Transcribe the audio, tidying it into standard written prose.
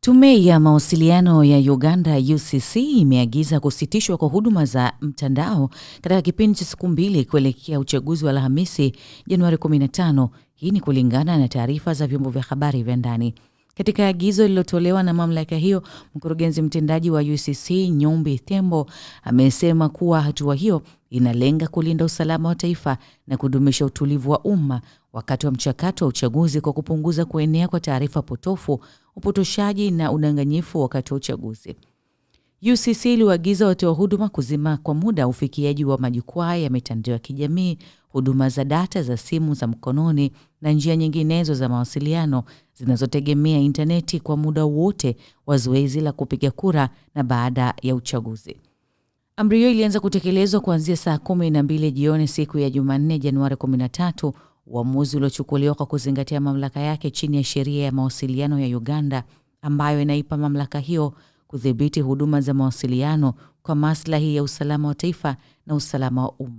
Tume ya mawasiliano ya Uganda UCC imeagiza kusitishwa kwa huduma za mtandao katika kipindi cha siku 2 kuelekea uchaguzi wa Alhamisi Januari 15. Hii ni kulingana na taarifa za vyombo vya habari vya ndani. Katika agizo lililotolewa na mamlaka hiyo, mkurugenzi mtendaji wa UCC Nyombi Thembo amesema kuwa hatua hiyo inalenga kulinda usalama wa taifa na kudumisha utulivu wa umma wakati wa mchakato wa uchaguzi kwa kupunguza kuenea kwa taarifa potofu, upotoshaji na udanganyifu wakati wa uchaguzi. UCC iliwaagiza watoa huduma kuzima kwa muda ufikiaji wa majukwaa ya mitandao ya kijamii, huduma za data za simu za mkononi na njia nyinginezo za mawasiliano zinazotegemea interneti kwa muda wote wa zoezi la kupiga kura na baada ya uchaguzi. Amri hiyo ilianza kutekelezwa kuanzia saa 12 jioni siku ya Jumanne Januari 13, uamuzi uliochukuliwa kwa kuzingatia mamlaka yake chini ya sheria ya mawasiliano ya Uganda ambayo inaipa mamlaka hiyo kudhibiti huduma za mawasiliano kwa maslahi ya usalama wa taifa na usalama wa umma.